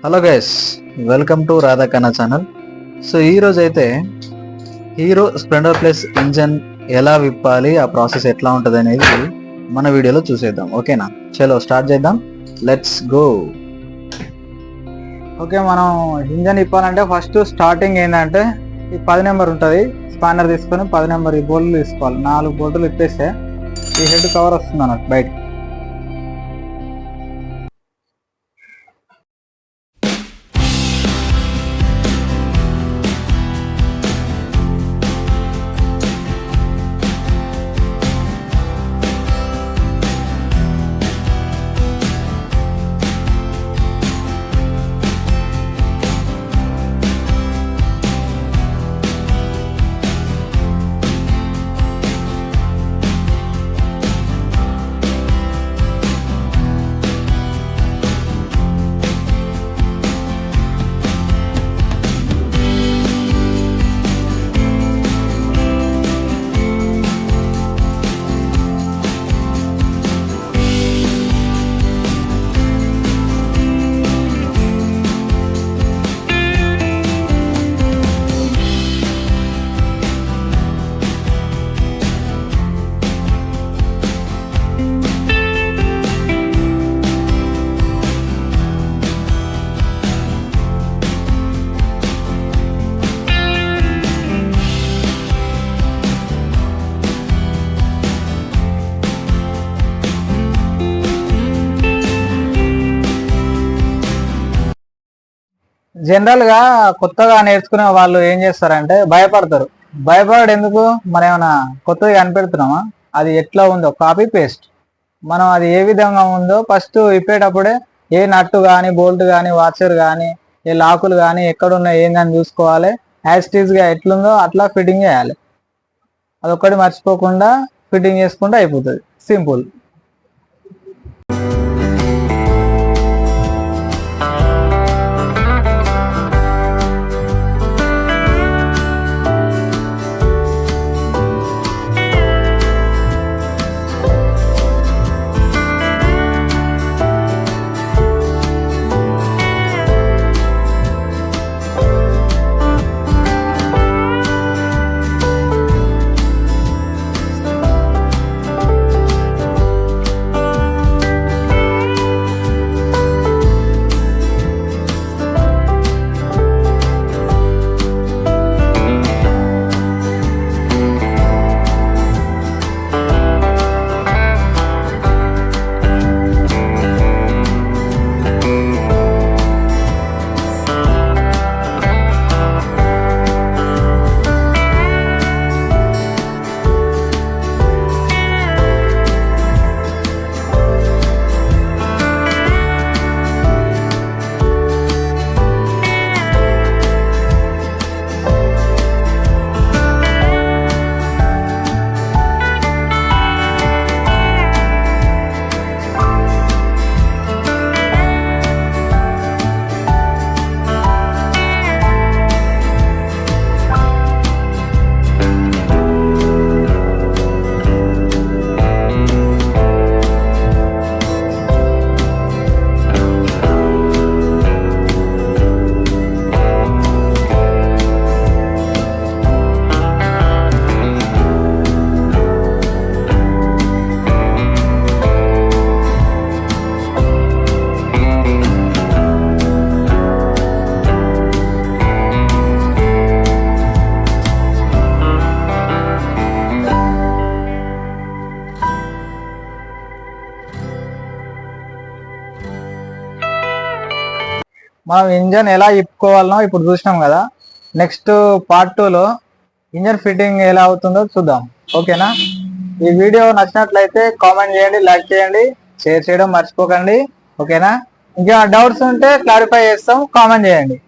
Hello guys, welcome to Radhakanna channel. So ఈరోజు అయితే hero Splendor plus engine ఎలా విప్పాలి, ఆ ప్రాసెస్ ఎట్లా ఉంటుంది అనేది మన వీడియోలో చూసేద్దాం. ఓకేనా? చలో స్టార్ట్ చేద్దాం. Let's go. ఓకే, మనం ఇంజన్ ఇప్పాలంటే ఫస్ట్ స్టార్టింగ్ ఏంటంటే ఈ 10 నెంబర్ ఉంటుంది. స్పానర్ తీసుకొని 10 నెంబర్ ఈ బోల్ట్లు తీసుకోవాలి. 4 బోల్ట్లు ఇప్పేస్తే ఈ హెడ్ కవర్ వస్తుంది అన్నట్టు బయట. జనరల్ గా కొత్తగా నేర్చుకునే వాళ్ళు ఏం చేస్తారంటే భయపడతారు. భయపడడు ఎందుకు? మనం ఏమైనా కొత్తగా కనిపెడుతున్నామా? అది ఎట్లా ఉందో కాపీ పేస్ట్. మనం అది ఏ విధంగా ఉందో ఫస్ట్ ఇప్పేటప్పుడే ఏ నట్టు కానీ, బోల్ట్ కానీ, వాచర్ కానీ, ఏ లాకులు కానీ ఎక్కడున్నాయి ఏందని చూసుకోవాలి. యాజ్ గా ఎట్లుందో అట్లా ఫిట్టింగ్ చేయాలి. అదొక్కటి మర్చిపోకుండా ఫిట్టింగ్ చేసుకుంటే అయిపోతుంది. సింపుల్. మనం ఇంజన్ ఎలా ఇప్పుకోవాలనో ఇప్పుడు చూసినాం కదా. నెక్స్ట్ పార్ట్ 2లో ఇంజన్ ఫిట్టింగ్ ఎలా అవుతుందో చూద్దాం. ఓకేనా? ఈ వీడియో నచ్చినట్లయితే కామెంట్ చేయండి, లైక్ చేయండి, షేర్ చేయడం మర్చిపోకండి. ఓకేనా? ఇంకా డౌట్స్ ఉంటే క్లారిఫై చేస్తాం, కామెంట్ చేయండి.